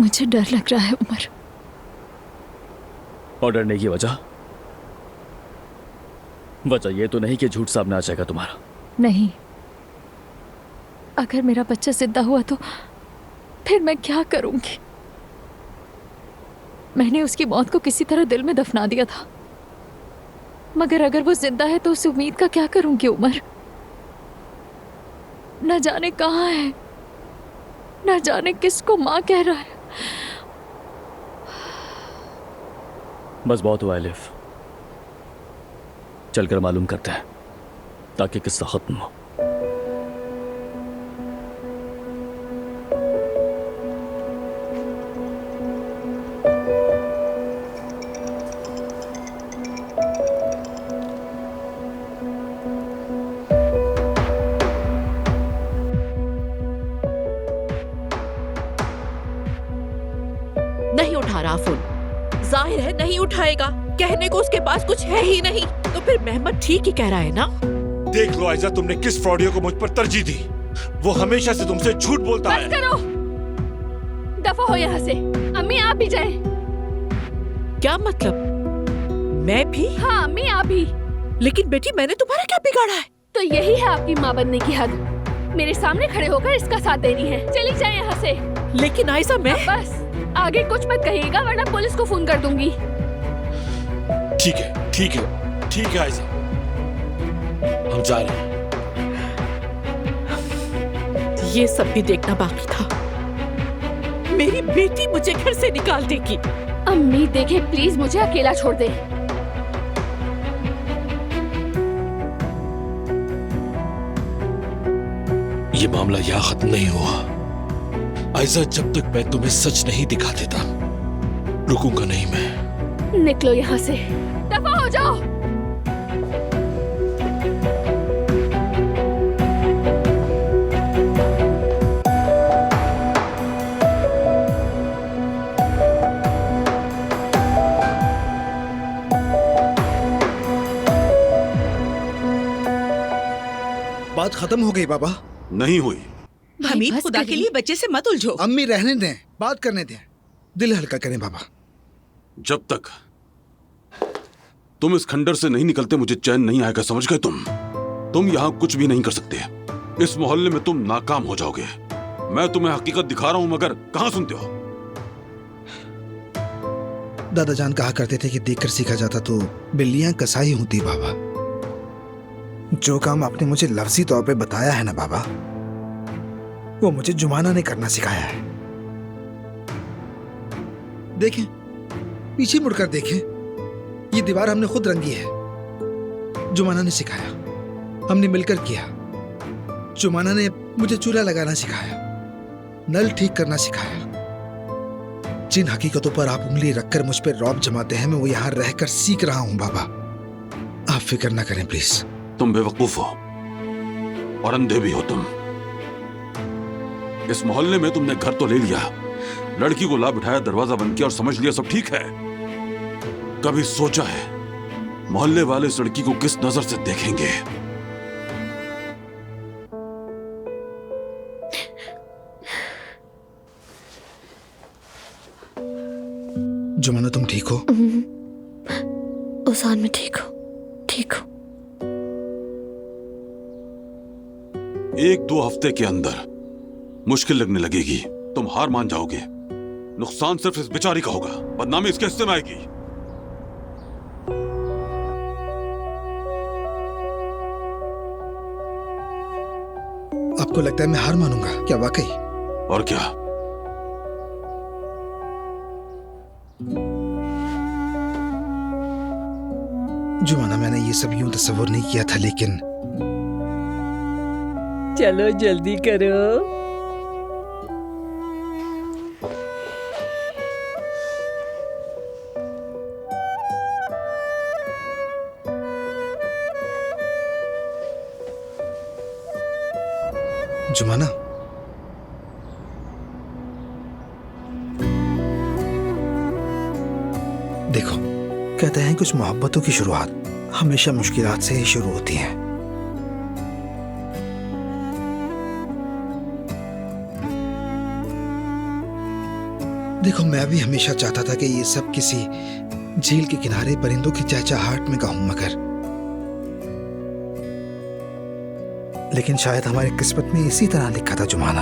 मुझे डर लग रहा है उमर। और डरने की वजह ये तो नहीं कि झूठ सामने आ जाएगा तुम्हारा। नहीं, अगर मेरा बच्चा जिंदा हुआ तो फिर मैं क्या करूंगी? मैंने उसकी मौत को किसी तरह दिल में दफना दिया था, मगर अगर वो जिंदा है तो उस उम्मीद का क्या करूंगी उमर? न जाने कहाँ है, न जाने किसको माँ कह रहा है। बस बहुत हुआ एलिफ, चलकर मालूम करते हैं ताकि किस्सा खत्म हो। नहीं उठा रहा फोन, जाहिर है नहीं उठाएगा। कहने को उसके पास कुछ है ही नहीं, तो फिर मेहमद ठीक ही कह रहा है ना। देख लो आयजा, तुमने किस फ्रॉडियो को मुझ पर तरजीह दी। वो हमेशा से तुमसे झूठ बोलता है। बस करो, दफा हो यहाँ से। अम्मी आप भी जाएं। क्या मतलब? मैं भी? हाँ अम्मी आप भी। लेकिन बेटी मैंने तुम्हारा क्या बिगाड़ा है? तो यही है आपकी माँ बनने की हद, मेरे सामने खड़े होकर इसका साथ देनी है। चली जाए यहाँ से। लेकिन आयजा मैं बस आगे कुछ मत कहिएगा वरना पुलिस को फोन कर दूंगी। ठीक है ठीक है ठीक है आयजा, हम जा रहे हैं। ये सब भी देखना बाकी था। मेरी बेटी मुझे घर से निकाल देगी। अम्मी देखे प्लीज मुझे अकेला छोड़ दे। ये मामला यहाँ खत्म नहीं हुआ आयजा, जब तक मैं तुम्हें सच नहीं दिखा देता रुकूंगा नहीं मैं। निकलो यहाँ से, दफा हो जाओ। बात खत्म हो गई बाबा। नहीं हुई। हमीद खुदा के लिए बच्चे से मत उलझो। अम्मी रहने दें, बात करने दें, दिल हल्का करें बाबा। जब तक तुम इस खंडर से नहीं निकलते मुझे चैन नहीं आएगा, समझ गए तुम यहाँ कुछ भी नहीं कर सकते। इस मोहल्ले में तुम नाकाम हो जाओगे। मैं तुम्हें हकीकत दिखा रहा हूं मगर कहां सुनते हो। दादा जान कहा करते थे कि देखकर सीखा जाता तो बिल्लियां कसाई होती बाबा। जो काम आपने मुझे लफ्जी तौर पे बताया है ना बाबा, वो मुझे जुमाना ने करना सिखाया है। देखें, पीछे मुड़कर देखें, ये दीवार हमने खुद रंगी है। जुमाना ने सिखाया, हमने मिलकर किया। जुमाना ने मुझे चूल्हा लगाना सिखाया, नल ठीक करना सिखाया। जिन हकीकतों पर आप उंगली रखकर मुझ पर रौब जमाते हैं, मैं वो यहां रहकर सीख रहा हूं बाबा। आप फिक्र ना करें प्लीज। तुम बेवकूफ हो और अंधे भी हो तुम। इस मोहल्ले में तुमने घर तो ले लिया, लड़की को ला बिठाया, दरवाजा बंद किया और समझ लिया सब ठीक है। कभी सोचा है मोहल्ले वाले इस लड़की को किस नजर से देखेंगे? जुमाना तुम ठीक हो? उसान में ठीक हो, ठीक हो। 1-2 हफ्ते के अंदर मुश्किल लगने लगेगी, तुम हार मान जाओगे। नुकसान सिर्फ इस बेचारी का होगा, बदनामी इसके हिस्से में आएगी। आपको लगता है मैं हार मानूंगा क्या वाकई? और क्या? जुमाना मैंने ये सब यूं तस्वुर नहीं किया था, लेकिन चलो जल्दी करो। जुमाना, देखो कहते हैं कुछ मोहब्बतों की शुरुआत हमेशा मुश्किलात से ही शुरू होती है। देखो, मैं भी हमेशा चाहता था कि ये सब किसी झील के किनारे परिंदों की चहचहाहट में गाऊं, लेकिन शायद हमारी किस्मत में इसी तरह लिखा था जुमाना।